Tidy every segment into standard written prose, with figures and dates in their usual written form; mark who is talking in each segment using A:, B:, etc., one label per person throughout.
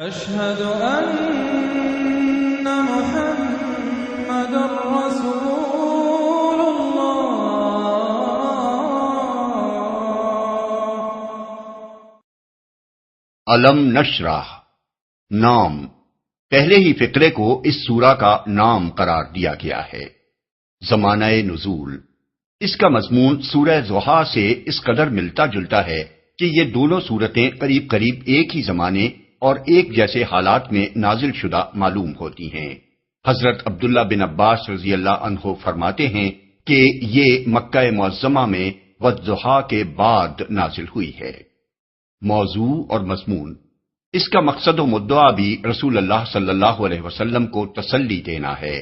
A: أشهد أن محمد رسول الله۔
B: علم نشرح نام پہلے ہی فقرے کو اس سورہ کا نام قرار دیا گیا ہے۔ زمانہ نزول اس کا مضمون سورہ ضحیٰ سے اس قدر ملتا جلتا ہے کہ یہ دونوں سورتیں قریب قریب ایک ہی زمانے اور ایک جیسے حالات میں نازل شدہ معلوم ہوتی ہیں۔ حضرت عبداللہ بن عباس رضی اللہ عنہ فرماتے ہیں کہ یہ مکہ معظمہ میں والضحیٰ کے بعد نازل ہوئی ہے۔ موضوع اور مضمون اس کا مقصد و مدعا بھی رسول اللہ صلی اللہ علیہ وسلم کو تسلی دینا ہے۔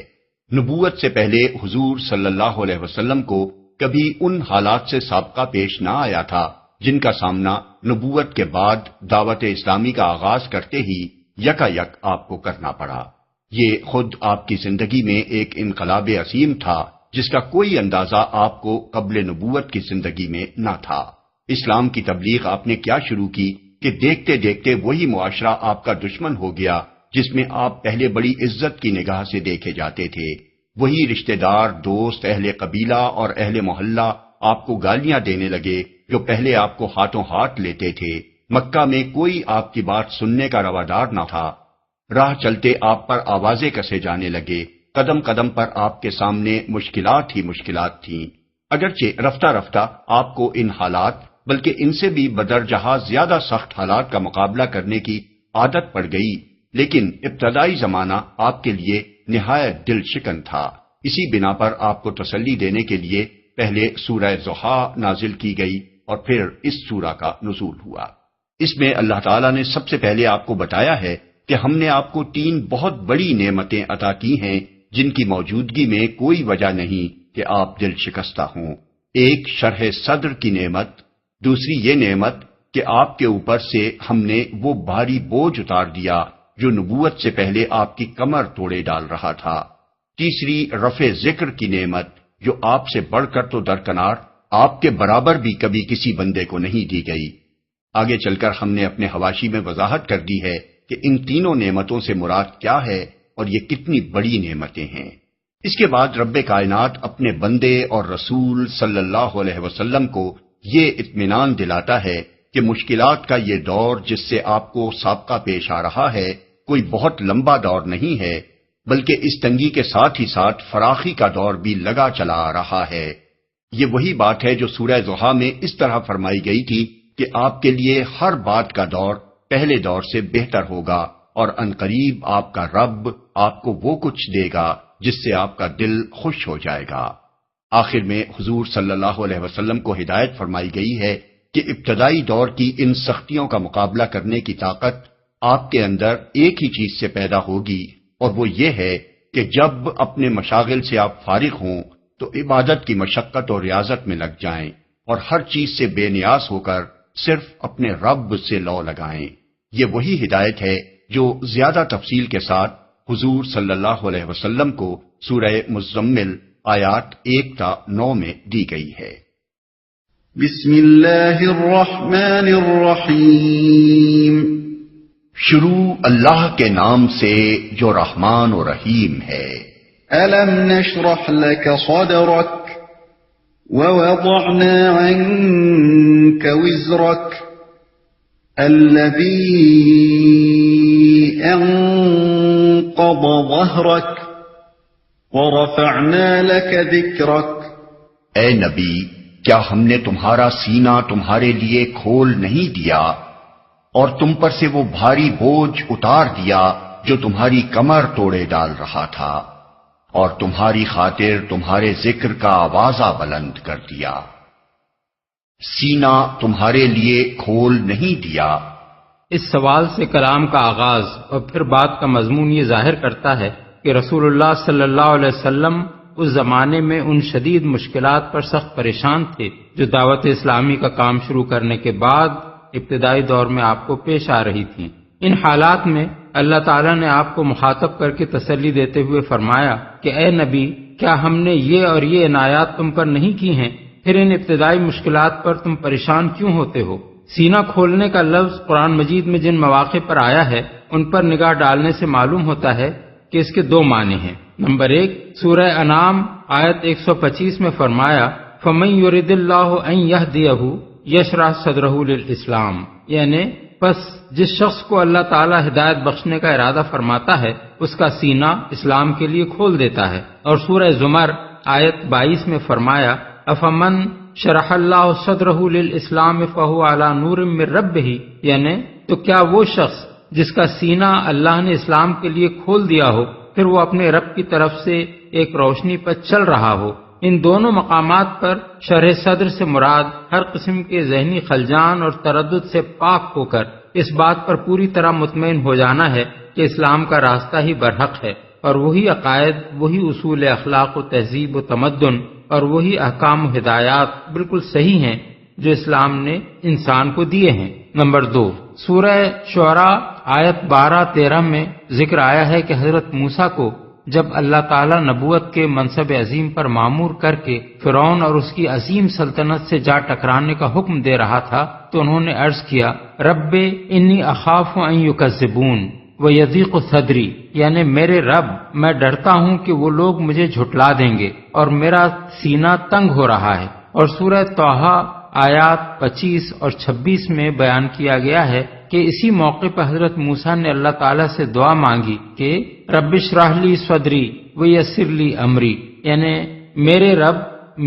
B: نبوت سے پہلے حضور صلی اللہ علیہ وسلم کو کبھی ان حالات سے سابقہ پیش نہ آیا تھا جن کا سامنا نبوت کے بعد دعوت اسلامی کا آغاز کرتے ہی یکا یک آپ کو کرنا پڑا۔ یہ خود آپ کی زندگی میں ایک انقلاب عظیم تھا جس کا کوئی اندازہ آپ کو قبل نبوت کی زندگی میں نہ تھا۔ اسلام کی تبلیغ آپ نے کیا شروع کی کہ دیکھتے دیکھتے وہی معاشرہ آپ کا دشمن ہو گیا جس میں آپ پہلے بڑی عزت کی نگاہ سے دیکھے جاتے تھے۔ وہی رشتہ دار، دوست، اہل قبیلہ اور اہل محلہ آپ کو گالیاں دینے لگے جو پہلے آپ کو ہاتھوں ہاتھ لیتے تھے۔ مکہ میں کوئی آپ کی بات سننے کا روادار نہ تھا۔ راہ چلتے آپ پر آوازیں کسے جانے لگے۔ قدم قدم پر آپ کے سامنے مشکلات ہی مشکلات تھیں۔ اگرچہ رفتہ رفتہ آپ کو ان حالات بلکہ ان سے بھی بدرجہ زیادہ سخت حالات کا مقابلہ کرنے کی عادت پڑ گئی، لیکن ابتدائی زمانہ آپ کے لیے نہایت دل شکن تھا۔ اسی بنا پر آپ کو تسلی دینے کے لیے پہلے سورہ ضحیٰ نازل کی گئی اور پھر اس سورہ کا نزول ہوا۔ اس میں اللہ تعالیٰ نے سب سے پہلے آپ کو بتایا ہے کہ ہم نے آپ کو 3 بہت بڑی نعمتیں عطا کی ہیں جن کی موجودگی میں کوئی وجہ نہیں کہ آپ دل شکستہ ہوں۔ ایک شرح صدر کی نعمت، دوسری یہ نعمت کہ آپ کے اوپر سے ہم نے وہ بھاری بوجھ اتار دیا جو نبوت سے پہلے آپ کی کمر توڑے ڈال رہا تھا، تیسری رفع ذکر کی نعمت جو آپ سے بڑھ کر تو درکنار آپ کے برابر بھی کبھی کسی بندے کو نہیں دی گئی۔ آگے چل کر ہم نے اپنے حواشی میں وضاحت کر دی ہے کہ ان تینوں نعمتوں سے مراد کیا ہے اور یہ کتنی بڑی نعمتیں ہیں۔ اس کے بعد رب کائنات اپنے بندے اور رسول صلی اللہ علیہ وسلم کو یہ اطمینان دلاتا ہے کہ مشکلات کا یہ دور جس سے آپ کو سابقہ پیش آ رہا ہے کوئی بہت لمبا دور نہیں ہے، بلکہ اس تنگی کے ساتھ ہی ساتھ فراخی کا دور بھی لگا چلا آ رہا ہے۔ یہ وہی بات ہے جو سورہ ضحیٰ میں اس طرح فرمائی گئی تھی کہ آپ کے لیے ہر بات کا دور پہلے دور سے بہتر ہوگا اور عنقریب آپ کا رب آپ کو وہ کچھ دے گا جس سے آپ کا دل خوش ہو جائے گا۔ آخر میں حضور صلی اللہ علیہ وسلم کو ہدایت فرمائی گئی ہے کہ ابتدائی دور کی ان سختیوں کا مقابلہ کرنے کی طاقت آپ کے اندر ایک ہی چیز سے پیدا ہوگی اور وہ یہ ہے کہ جب اپنے مشاغل سے آپ فارغ ہوں تو عبادت کی مشقت اور ریاضت میں لگ جائیں اور ہر چیز سے بے نیاز ہو کر صرف اپنے رب سے لو لگائیں۔ یہ وہی ہدایت ہے جو زیادہ تفصیل کے ساتھ حضور صلی اللہ علیہ وسلم کو سورہ مزمل آیات 1 تا 9 میں دی گئی ہے۔
C: بسم اللہ الرحمن الرحیم۔
B: شروع اللہ کے نام سے جو رحمان و رحیم ہے۔
C: ألم نشرح لك صدرك ووضعنا عنك وزرك الذي أنقض ظهرك ورفعنا لك ذكرك۔
B: اے نبی، کیا ہم نے تمہارا سینہ تمہارے لیے کھول نہیں دیا اور تم پر سے وہ بھاری بوجھ اتار دیا جو تمہاری کمر توڑے ڈال رہا تھا، اور تمہاری خاطر تمہارے ذکر کا آوازہ بلند کر دیا۔ سینہ تمہارے لیے کھول نہیں دیا۔
D: اس سوال سے کلام کا آغاز اور پھر بات کا مضمون یہ ظاہر کرتا ہے کہ رسول اللہ صلی اللہ علیہ وسلم اس زمانے میں ان شدید مشکلات پر سخت پریشان تھے جو دعوت اسلامی کا کام شروع کرنے کے بعد ابتدائی دور میں آپ کو پیش آ رہی تھیں۔ ان حالات میں اللہ تعالیٰ نے آپ کو مخاطب کر کے تسلی دیتے ہوئے فرمایا کہ اے نبی، کیا ہم نے یہ اور یہ عنایات تم پر نہیں کی ہیں؟ پھر ان ابتدائی مشکلات پر تم پریشان کیوں ہوتے ہو؟ سینہ کھولنے کا لفظ قرآن مجید میں جن مواقع پر آیا ہے ان پر نگاہ ڈالنے سے معلوم ہوتا ہے کہ اس کے دو معنی ہیں۔ نمبر 1، سورہ انعام آیت 125 میں فرمایا فَمَن يُرِدِ اللَّهُ أَن يَهْدِيَهُ يَشْرَحْ صَدْرَهُ لِلْإِسْلَامِ، یعنی پس جس شخص کو اللہ تعالی ہدایت بخشنے کا ارادہ فرماتا ہے اس کا سینہ اسلام کے لیے کھول دیتا ہے۔ اور سورہ زمر آیت 22 میں فرمایا افمن شرح اللہ صدرہ للاسلام فہو علی نور من ربہ، یعنی تو کیا وہ شخص جس کا سینہ اللہ نے اسلام کے لیے کھول دیا ہو پھر وہ اپنے رب کی طرف سے ایک روشنی پر چل رہا ہو۔ ان دونوں مقامات پر شرح صدر سے مراد ہر قسم کے ذہنی خلجان اور تردد سے پاک ہو کر اس بات پر پوری طرح مطمئن ہو جانا ہے کہ اسلام کا راستہ ہی برحق ہے، اور وہی عقائد، وہی اصول اخلاق و تہذیب و تمدن اور وہی احکام و ہدایات بالکل صحیح ہیں جو اسلام نے انسان کو دیے ہیں۔ نمبر 2، سورہ شعراء آیت 12-13 میں ذکر آیا ہے کہ حضرت موسیٰ کو جب اللہ تعالی نبوت کے منصب عظیم پر معمور کر کے فرعون اور اس کی عظیم سلطنت سے جا ٹکرانے کا حکم دے رہا تھا تو انہوں نے عرض کیا رب انی اخاف ان یکذبون ویضیق صدری، یعنی میرے رب میں ڈرتا ہوں کہ وہ لوگ مجھے جھٹلا دیں گے اور میرا سینہ تنگ ہو رہا ہے۔ اور سورہ طٰہٰ آیات 25 اور 26 میں بیان کیا گیا ہے کہ اسی موقع پر حضرت موسیٰ نے اللہ تعالیٰ سے دعا مانگی کہ رب اشرح لی صدری ویسر لی امری، یعنی میرے رب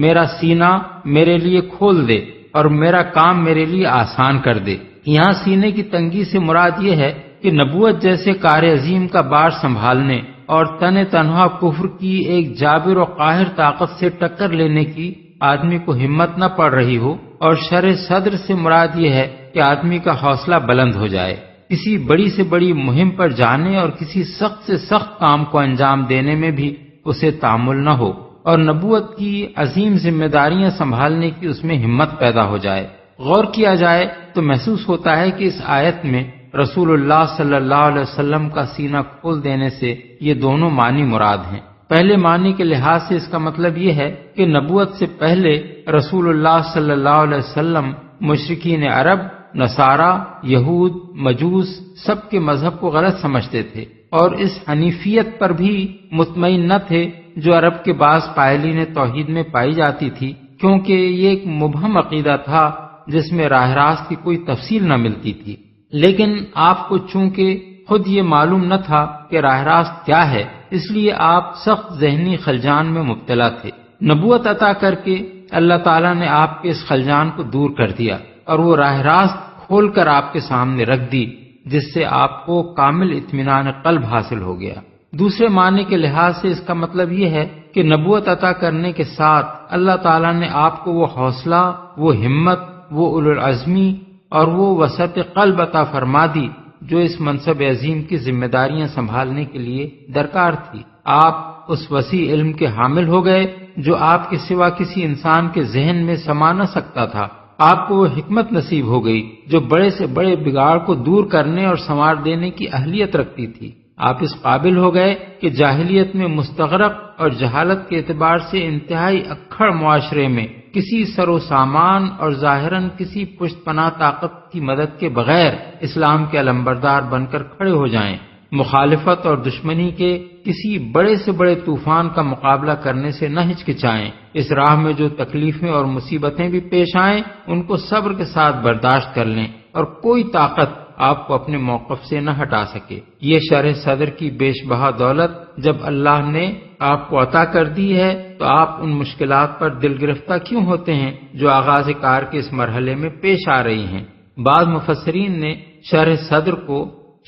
D: میرا سینہ میرے لیے کھول دے اور میرا کام میرے لیے آسان کر دے۔ یہاں سینے کی تنگی سے مراد یہ ہے کہ نبوت جیسے کار عظیم کا بار سنبھالنے اور تنہا کفر کی ایک جابر و قاہر طاقت سے ٹکر لینے کی آدمی کو ہمت نہ پڑ رہی ہو، اور شرح صدر سے مراد یہ ہے کہ آدمی کا حوصلہ بلند ہو جائے، کسی بڑی سے بڑی مہم پر جانے اور کسی سخت سے سخت کام کو انجام دینے میں بھی اسے تحمل نہ ہو، اور نبوت کی عظیم ذمہ داریاں سنبھالنے کی اس میں ہمت پیدا ہو جائے۔ غور کیا جائے تو محسوس ہوتا ہے کہ اس آیت میں رسول اللہ صلی اللہ علیہ وسلم کا سینہ کھول دینے سے یہ دونوں معنی مراد ہیں۔ پہلے معنی کے لحاظ سے اس کا مطلب یہ ہے کہ نبوت سے پہلے رسول اللہ صلی اللہ علیہ وسلم مشرکین عرب، نصارہ، یہود، مجوس سب کے مذہب کو غلط سمجھتے تھے اور اس حنیفیت پر بھی مطمئن نہ تھے جو عرب کے بعض قائلین توحید میں پائی جاتی تھی، کیونکہ یہ ایک مبہم عقیدہ تھا جس میں راہ راست کی کوئی تفصیل نہ ملتی تھی۔ لیکن آپ کو چونکہ خود یہ معلوم نہ تھا کہ راہ راست کیا ہے، اس لیے آپ سخت ذہنی خلجان میں مبتلا تھے۔ نبوت عطا کر کے اللہ تعالیٰ نے آپ کے اس خلجان کو دور کر دیا اور وہ راہ راست کھول کر آپ کے سامنے رکھ دی، جس سے آپ کو کامل اطمینان قلب حاصل ہو گیا۔ دوسرے معنی کے لحاظ سے اس کا مطلب یہ ہے کہ نبوت عطا کرنے کے ساتھ اللہ تعالیٰ نے آپ کو وہ حوصلہ، وہ ہمت، وہ اولو العزمی اور وہ وسعت قلب عطا فرما دی جو اس منصب عظیم کی ذمہ داریاں سنبھالنے کے لیے درکار تھی۔ آپ اس وسیع علم کے حامل ہو گئے جو آپ کے سوا کسی انسان کے ذہن میں سما نہ سکتا تھا۔ آپ کو وہ حکمت نصیب ہو گئی جو بڑے سے بڑے بگاڑ کو دور کرنے اور سنوار دینے کی اہلیت رکھتی تھی۔ آپ اس قابل ہو گئے کہ جاہلیت میں مستغرق اور جہالت کے اعتبار سے انتہائی اکھڑ معاشرے میں کسی سر و سامان اور ظاہراً کسی پشت پناہ طاقت کی مدد کے بغیر اسلام کے علمبردار بن کر کھڑے ہو جائیں، مخالفت اور دشمنی کے کسی بڑے سے بڑے طوفان کا مقابلہ کرنے سے نہ ہچکچائیں، اس راہ میں جو تکلیفیں اور مصیبتیں بھی پیش آئیں ان کو صبر کے ساتھ برداشت کر لیں اور کوئی طاقت آپ کو اپنے موقف سے نہ ہٹا سکے۔ یہ شرح صدر کی بیش بہا دولت جب اللہ نے آپ کو عطا کر دی ہے تو آپ ان مشکلات پر دل گرفتہ کیوں ہوتے ہیں جو آغاز کار کے اس مرحلے میں پیش آ رہی ہیں؟ بعض مفسرین نے شرح صدر کو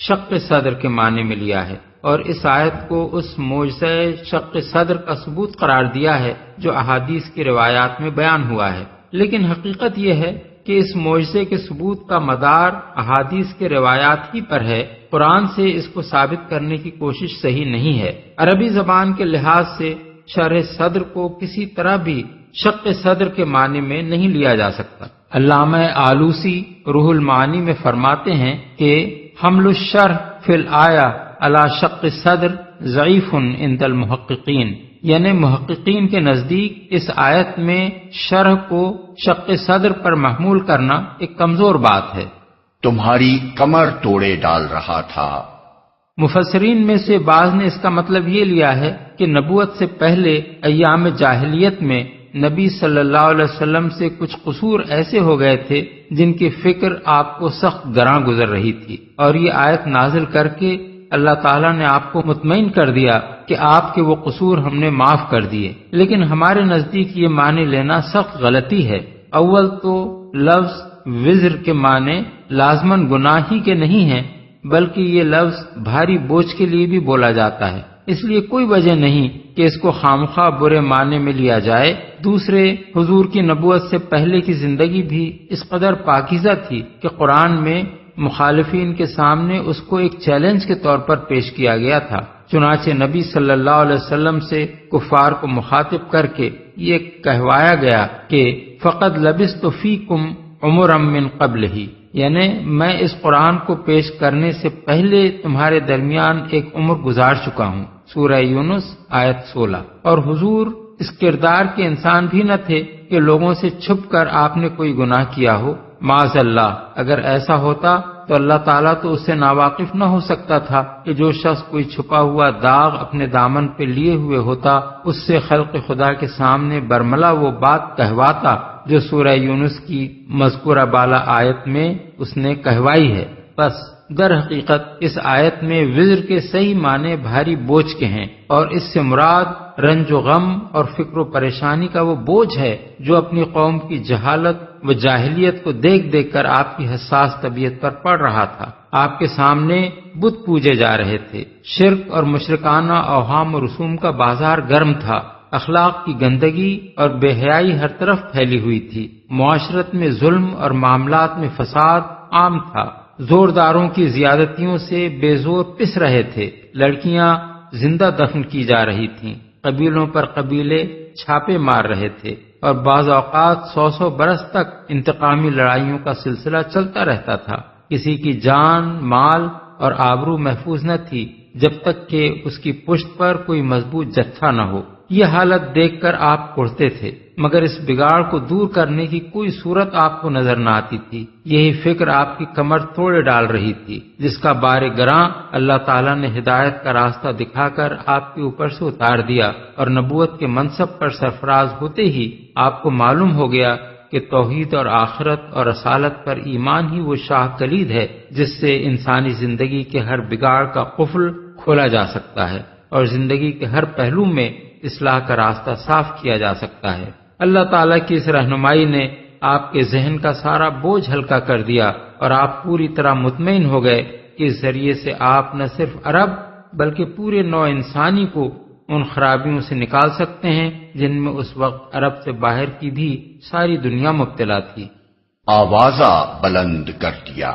D: شق صدر کے معنی میں لیا ہے اور اس آیت کو اس معجزہ شق صدر کا ثبوت قرار دیا ہے جو احادیث کی روایات میں بیان ہوا ہے، لیکن حقیقت یہ ہے کہ اس معجزے کے ثبوت کا مدار احادیث کے روایات ہی پر ہے، قرآن سے اس کو ثابت کرنے کی کوشش صحیح نہیں ہے۔ عربی زبان کے لحاظ سے شرح صدر کو کسی طرح بھی شق صدر کے معنی میں نہیں لیا جا سکتا۔ علامہ آلوسی روح المعانی میں فرماتے ہیں کہ حمل الشرح فی الآیہ علی شق صدر ضعیف عند المحققین، یعنی محققین کے نزدیک اس آیت میں شرح کو شق صدر پر محمول کرنا ایک کمزور بات ہے۔
B: تمہاری کمر توڑے ڈال رہا تھا۔
D: مفسرین میں سے بعض نے اس کا مطلب یہ لیا ہے کہ نبوت سے پہلے ایام جاہلیت میں نبی صلی اللہ علیہ وسلم سے کچھ قصور ایسے ہو گئے تھے جن کی فکر آپ کو سخت گراں گزر رہی تھی، اور یہ آیت نازل کر کے اللہ تعالیٰ نے آپ کو مطمئن کر دیا کہ آپ کے وہ قصور ہم نے معاف کر دیے۔ لیکن ہمارے نزدیک یہ معنی لینا سخت غلطی ہے۔ اول تو لفظ وزر کے معنی لازماً گناہ ہی کے نہیں ہیں، بلکہ یہ لفظ بھاری بوجھ کے لیے بھی بولا جاتا ہے، اس لیے کوئی وجہ نہیں کہ اس کو خامخواہ برے معنی میں لیا جائے۔ دوسرے، حضور کی نبوت سے پہلے کی زندگی بھی اس قدر پاکیزہ تھی کہ قرآن میں مخالفین کے سامنے اس کو ایک چیلنج کے طور پر پیش کیا گیا تھا۔ چنانچہ نبی صلی اللہ علیہ وسلم سے کفار کو مخاطب کر کے یہ کہوایا گیا کہ فقد لبثت فیکم عمرا من قبلہ، یعنی میں اس قرآن کو پیش کرنے سے پہلے تمہارے درمیان ایک عمر گزار چکا ہوں۔ سورہ یونس آیت 16۔ اور حضور اس کردار کے انسان بھی نہ تھے کہ لوگوں سے چھپ کر آپ نے کوئی گناہ کیا ہو۔ معاذ اللہ، اگر ایسا ہوتا تو اللہ تعالیٰ تو اس سے ناواقف نہ ہو سکتا تھا کہ جو شخص کوئی چھپا ہوا داغ اپنے دامن پہ لیے ہوئے ہوتا اس سے خلق خدا کے سامنے برملا وہ بات کہواتا جو سورہ یونس کی مذکورہ بالا آیت میں اس نے کہوائی ہے۔ بس در حقیقت اس آیت میں وزر کے صحیح معنی بھاری بوجھ کے ہیں، اور اس سے مراد رنج و غم اور فکر و پریشانی کا وہ بوجھ ہے جو اپنی قوم کی جہالت و جاہلیت کو دیکھ دیکھ کر آپ کی حساس طبیعت پر پڑ رہا تھا۔ آپ کے سامنے بت پوجے جا رہے تھے، شرک اور مشرکانہ اوہام و رسوم کا بازار گرم تھا، اخلاق کی گندگی اور بے حیائی ہر طرف پھیلی ہوئی تھی، معاشرت میں ظلم اور معاملات میں فساد عام تھا، زورداروں کی زیادتیوں سے بے زور پس رہے تھے، لڑکیاں زندہ دفن کی جا رہی تھیں، قبیلوں پر قبیلے چھاپے مار رہے تھے، اور بعض اوقات 100 برس تک انتقامی لڑائیوں کا سلسلہ چلتا رہتا تھا۔ کسی کی جان، مال اور آبرو محفوظ نہ تھی جب تک کہ اس کی پشت پر کوئی مضبوط جتھا نہ ہو۔ یہ حالت دیکھ کر آپ اڑتے تھے، مگر اس بگاڑ کو دور کرنے کی کوئی صورت آپ کو نظر نہ آتی تھی۔ یہی فکر آپ کی کمر توڑے ڈال رہی تھی، جس کا بار گراں اللہ تعالیٰ نے ہدایت کا راستہ دکھا کر آپ کے اوپر سے اتار دیا، اور نبوت کے منصب پر سرفراز ہوتے ہی آپ کو معلوم ہو گیا کہ توحید اور آخرت اور رسالت پر ایمان ہی وہ شاہ کلید ہے جس سے انسانی زندگی کے ہر بگاڑ کا قفل کھولا جا سکتا ہے، اور زندگی کے ہر پہلو میں اصلاح کا راستہ صاف کیا جا سکتا ہے۔ اللہ تعالیٰ کی اس رہنمائی نے آپ کے ذہن کا سارا بوجھ ہلکا کر دیا، اور آپ پوری طرح مطمئن ہو گئے کہ اس ذریعے سے آپ نہ صرف عرب بلکہ پورے نوع انسانی کو ان خرابیوں سے نکال سکتے ہیں جن میں اس وقت عرب سے باہر کی بھی ساری دنیا مبتلا تھی۔
B: آوازہ بلند کر دیا۔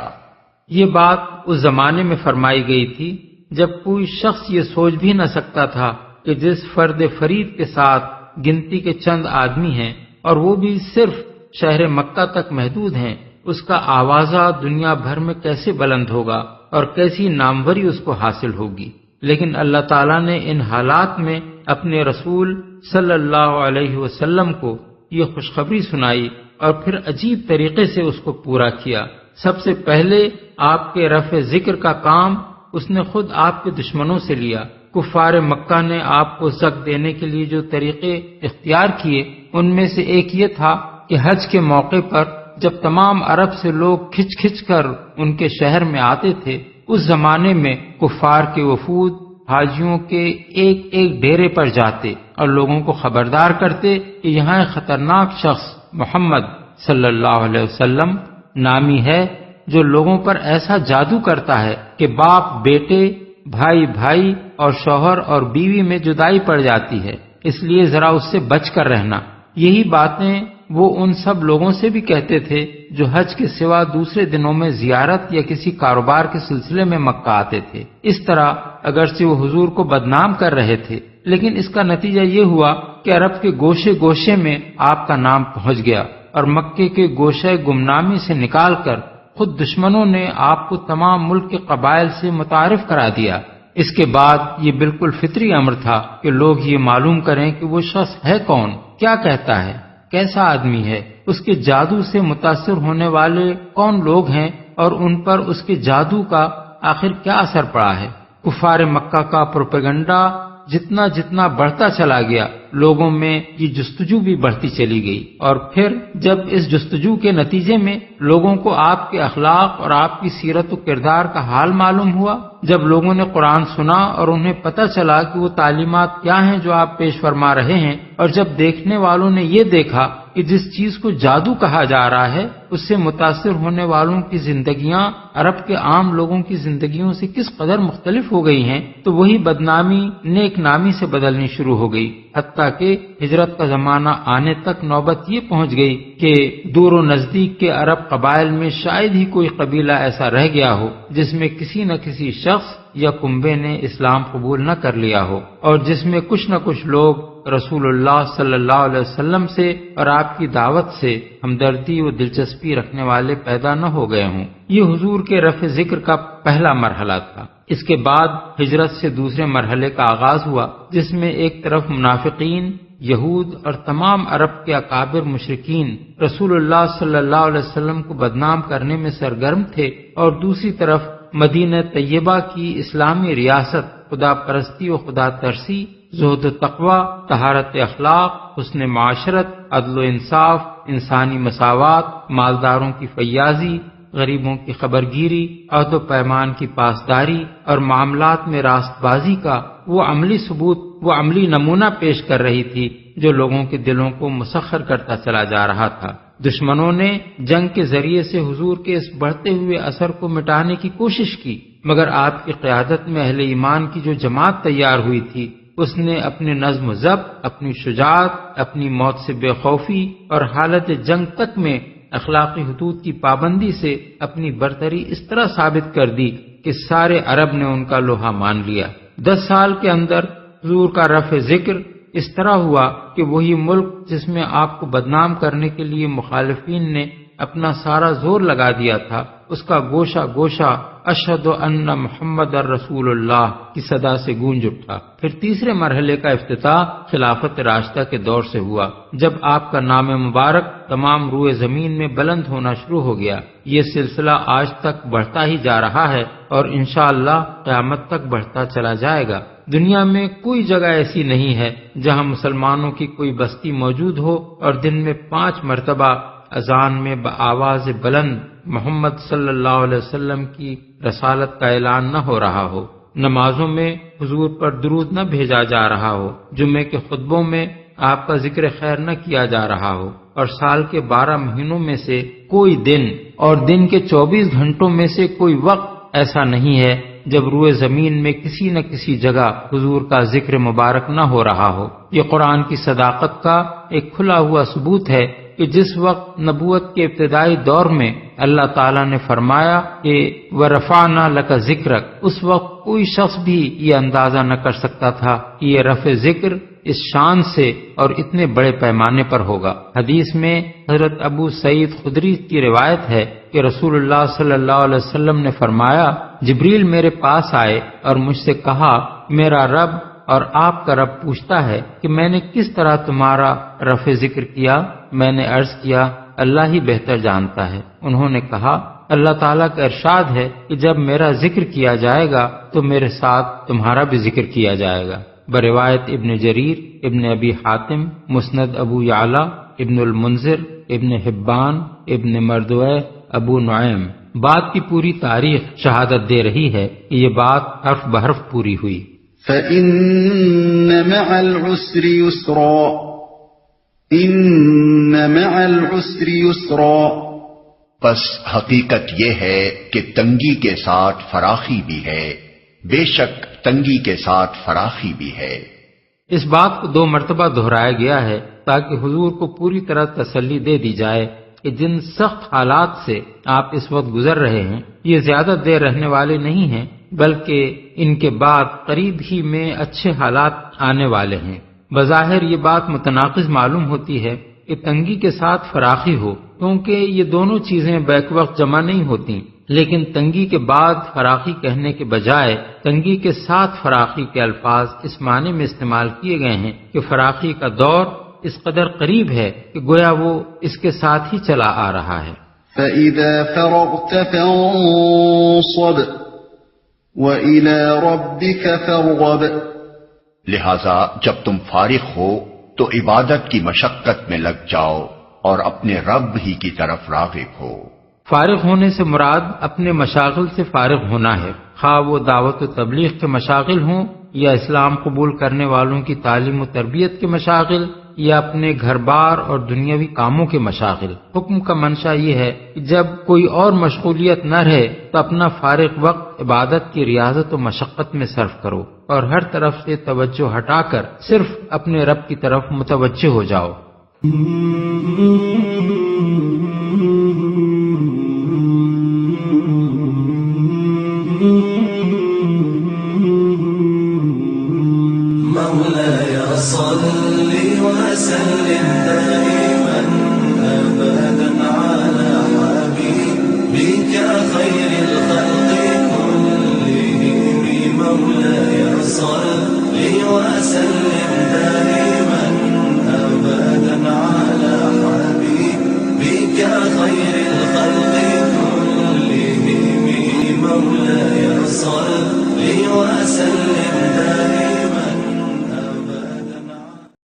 D: یہ بات اس زمانے میں فرمائی گئی تھی جب کوئی شخص یہ سوچ بھی نہ سکتا تھا کہ جس فرد فرید کے ساتھ گنتی کے چند آدمی ہیں، اور وہ بھی صرف شہر مکہ تک محدود ہیں، اس کا آوازہ دنیا بھر میں کیسے بلند ہوگا اور کیسی ناموری اس کو حاصل ہوگی۔ لیکن اللہ تعالیٰ نے ان حالات میں اپنے رسول صلی اللہ علیہ وسلم کو یہ خوشخبری سنائی، اور پھر عجیب طریقے سے اس کو پورا کیا۔ سب سے پہلے آپ کے رفع ذکر کا کام اس نے خود آپ کے دشمنوں سے لیا۔ کفار مکہ نے آپ کو زک دینے کے لیے جو طریقے اختیار کیے، ان میں سے ایک یہ تھا کہ حج کے موقع پر جب تمام عرب سے لوگ کھچ کھچ کر ان کے شہر میں آتے تھے، اس زمانے میں کفار کے وفود حاجیوں کے ایک ایک ڈیرے پر جاتے اور لوگوں کو خبردار کرتے کہ یہاں ایک خطرناک شخص محمد صلی اللہ علیہ وسلم نامی ہے جو لوگوں پر ایسا جادو کرتا ہے کہ باپ بیٹے، بھائی بھائی اور شوہر اور بیوی میں جدائی پڑ جاتی ہے، اس لیے ذرا اس سے بچ کر رہنا۔ یہی باتیں وہ ان سب لوگوں سے بھی کہتے تھے جو حج کے سوا دوسرے دنوں میں زیارت یا کسی کاروبار کے سلسلے میں مکہ آتے تھے۔ اس طرح اگرچہ وہ حضور کو بدنام کر رہے تھے، لیکن اس کا نتیجہ یہ ہوا کہ عرب کے گوشے گوشے میں آپ کا نام پہنچ گیا، اور مکے کے گوشے گمنامی سے نکال کر خود دشمنوں نے آپ کو تمام ملک کے قبائل سے متعارف کرا دیا۔ اس کے بعد یہ بالکل فطری امر تھا کہ لوگ یہ معلوم کریں کہ وہ شخص ہے کون، کیا کہتا ہے، کیسا آدمی ہے، اس کے جادو سے متاثر ہونے والے کون لوگ ہیں اور ان پر اس کے جادو کا آخر کیا اثر پڑا ہے۔ کفار مکہ کا پروپیگنڈا جتنا جتنا بڑھتا چلا گیا، لوگوں میں یہ جستجو بھی بڑھتی چلی گئی، اور پھر جب اس جستجو کے نتیجے میں لوگوں کو آپ کے اخلاق اور آپ کی سیرت و کردار کا حال معلوم ہوا، جب لوگوں نے قرآن سنا اور انہیں پتہ چلا کہ وہ تعلیمات کیا ہیں جو آپ پیش فرما رہے ہیں، اور جب دیکھنے والوں نے یہ دیکھا کہ جس چیز کو جادو کہا جا رہا ہے اس سے متاثر ہونے والوں کی زندگیاں عرب کے عام لوگوں کی زندگیوں سے کس قدر مختلف ہو گئی ہیں، تو وہی بدنامی نیک نامی سے بدلنی شروع ہو گئی، حتیٰ کہ ہجرت کا زمانہ آنے تک نوبت یہ پہنچ گئی کہ دور و نزدیک کے عرب قبائل میں شاید ہی کوئی قبیلہ ایسا رہ گیا ہو جس میں کسی نہ کسی شخص یا کنبے نے اسلام قبول نہ کر لیا ہو، اور جس میں کچھ نہ کچھ لوگ رسول اللہ صلی اللہ علیہ وسلم سے اور آپ کی دعوت سے ہمدردی و دلچسپی رکھنے والے پیدا نہ ہو گئے ہوں۔ یہ حضور کے رفع ذکر کا پہلا مرحلہ تھا۔ اس کے بعد ہجرت سے دوسرے مرحلے کا آغاز ہوا، جس میں ایک طرف منافقین، یہود اور تمام عرب کے اکابر مشرکین رسول اللہ صلی اللہ علیہ وسلم کو بدنام کرنے میں سرگرم تھے، اور دوسری طرف مدینہ طیبہ کی اسلامی ریاست خدا پرستی و خدا ترسی، زہد و تقوی، طہارت اخلاق، حسن معاشرت، عدل و انصاف، انسانی مساوات، مالداروں کی فیاضی، غریبوں کی خبرگیری، عہد و پیمان کی پاسداری اور معاملات میں راست بازی کا وہ عملی ثبوت، وہ عملی نمونہ پیش کر رہی تھی جو لوگوں کے دلوں کو مسخر کرتا چلا جا رہا تھا۔ دشمنوں نے جنگ کے ذریعے سے حضور کے اس بڑھتے ہوئے اثر کو مٹانے کی کوشش کی، مگر آپ کی قیادت میں اہل ایمان کی جو جماعت تیار ہوئی تھی اس نے اپنے نظم و ضبط، اپنی شجاعت، اپنی موت سے بے خوفی اور حالت جنگ تک میں اخلاقی حدود کی پابندی سے اپنی برتری اس طرح ثابت کر دی کہ سارے عرب نے ان کا لوہا مان لیا۔ 10 سال کے اندر حضور کا رفع ذکر اس طرح ہوا کہ وہی ملک جس میں آپ کو بدنام کرنے کے لیے مخالفین نے اپنا سارا زور لگا دیا تھا، اس کا گوشہ گوشہ اشہد ان محمد رسول اللہ کی صدا سے گونج اٹھا۔ پھر تیسرے مرحلے کا افتتاح خلافت راشدہ کے دور سے ہوا، جب آپ کا نام مبارک تمام روئے زمین میں بلند ہونا شروع ہو گیا۔ یہ سلسلہ آج تک بڑھتا ہی جا رہا ہے اور انشاءاللہ قیامت تک بڑھتا چلا جائے گا۔ دنیا میں کوئی جگہ ایسی نہیں ہے جہاں مسلمانوں کی کوئی بستی موجود ہو اور دن میں 5 مرتبہ اذان میں بآواز بلند محمد صلی اللہ علیہ وسلم کی رسالت کا اعلان نہ ہو رہا ہو، نمازوں میں حضور پر درود نہ بھیجا جا رہا ہو، جمعے کے خطبوں میں آپ کا ذکر خیر نہ کیا جا رہا ہو، اور سال کے 12 مہینوں میں سے کوئی دن اور دن کے 24 گھنٹوں میں سے کوئی وقت ایسا نہیں ہے جب روئے زمین میں کسی نہ کسی جگہ حضور کا ذکر مبارک نہ ہو رہا ہو۔ یہ قرآن کی صداقت کا ایک کھلا ہوا ثبوت ہے کہ جس وقت نبوت کے ابتدائی دور میں اللہ تعالیٰ نے فرمایا کہ وَرَفَعْنَا لَكَ ذِكْرَكَ، اس وقت کوئی شخص بھی یہ اندازہ نہ کر سکتا تھا کہ یہ رفع ذکر اس شان سے اور اتنے بڑے پیمانے پر ہوگا۔ حدیث میں حضرت ابو سعید خدری کی روایت ہے کہ رسول اللہ صلی اللہ علیہ وسلم نے فرمایا، جبریل میرے پاس آئے اور مجھ سے کہا، میرا رب اور آپ کا رب پوچھتا ہے کہ میں نے کس طرح تمہارا رفع ذکر کیا؟ میں نے عرض کیا، اللہ ہی بہتر جانتا ہے۔ انہوں نے کہا، اللہ تعالیٰ کا ارشاد ہے کہ جب میرا ذکر کیا جائے گا تو میرے ساتھ تمہارا بھی ذکر کیا جائے گا۔ بروایت ابن جریر، ابن ابی حاتم، مسند ابو یعلا، ابن المنذر، ابن حبان، ابن مردوہ، ابو نعیم۔ بات کی پوری تاریخ شہادت دے رہی ہے کہ یہ بات حرف بحرف پوری ہوئی۔
C: فَإِنَّ مَعَ الْعُسْرِ يُسْرًا إِنَّ مَعَ الْعُسْرِ يُسْرًا،
B: پس حقیقت یہ ہے کہ تنگی کے ساتھ فراخی بھی ہے، بے شک تنگی کے ساتھ فراخی بھی ہے۔
D: اس بات کو 2 مرتبہ دہرایا گیا ہے تاکہ حضور کو پوری طرح تسلی دے دی جائے کہ جن سخت حالات سے آپ اس وقت گزر رہے ہیں یہ زیادہ دیر رہنے والے نہیں ہیں، بلکہ ان کے بعد قریب ہی میں اچھے حالات آنے والے ہیں۔ بظاہر یہ بات متناقض معلوم ہوتی ہے کہ تنگی کے ساتھ فراخی ہو، کیونکہ یہ دونوں چیزیں بیک وقت جمع نہیں ہوتی، لیکن تنگی کے بعد فراخی کہنے کے بجائے تنگی کے ساتھ فراخی کے الفاظ اس معنی میں استعمال کیے گئے ہیں کہ فراخی کا دور اس قدر قریب ہے کہ گویا وہ اس کے ساتھ ہی چلا آ رہا ہے۔
C: فَإِذَا فَرَغْتَ فَانصَبْ وَإِلَى رَبِّكَ فَارْغَب۔
B: لہذا جب تم فارغ ہو تو عبادت کی مشقت میں لگ جاؤ اور اپنے رب ہی کی طرف راغب ہو۔
D: فارغ ہونے سے مراد اپنے مشاغل سے فارغ ہونا ہے، خواہ وہ دعوت و تبلیغ کے مشاغل ہوں یا اسلام قبول کرنے والوں کی تعلیم و تربیت کے مشاغل یا اپنے گھر بار اور دنیاوی کاموں کے مشاغل۔ حکم کا منشا یہ ہے کہ جب کوئی اور مشغولیت نہ رہے تو اپنا فارغ وقت عبادت کی ریاضت و مشقت میں صرف کرو اور ہر طرف سے توجہ ہٹا کر صرف اپنے رب کی طرف متوجہ ہو جاؤ۔
A: مولاي صل وسلم دائما أبدا على حبيبك خير الخلق كلهم مولاي صل وسلم دائما أبدا على حبيبك خير الخلق كلهم مولاي صل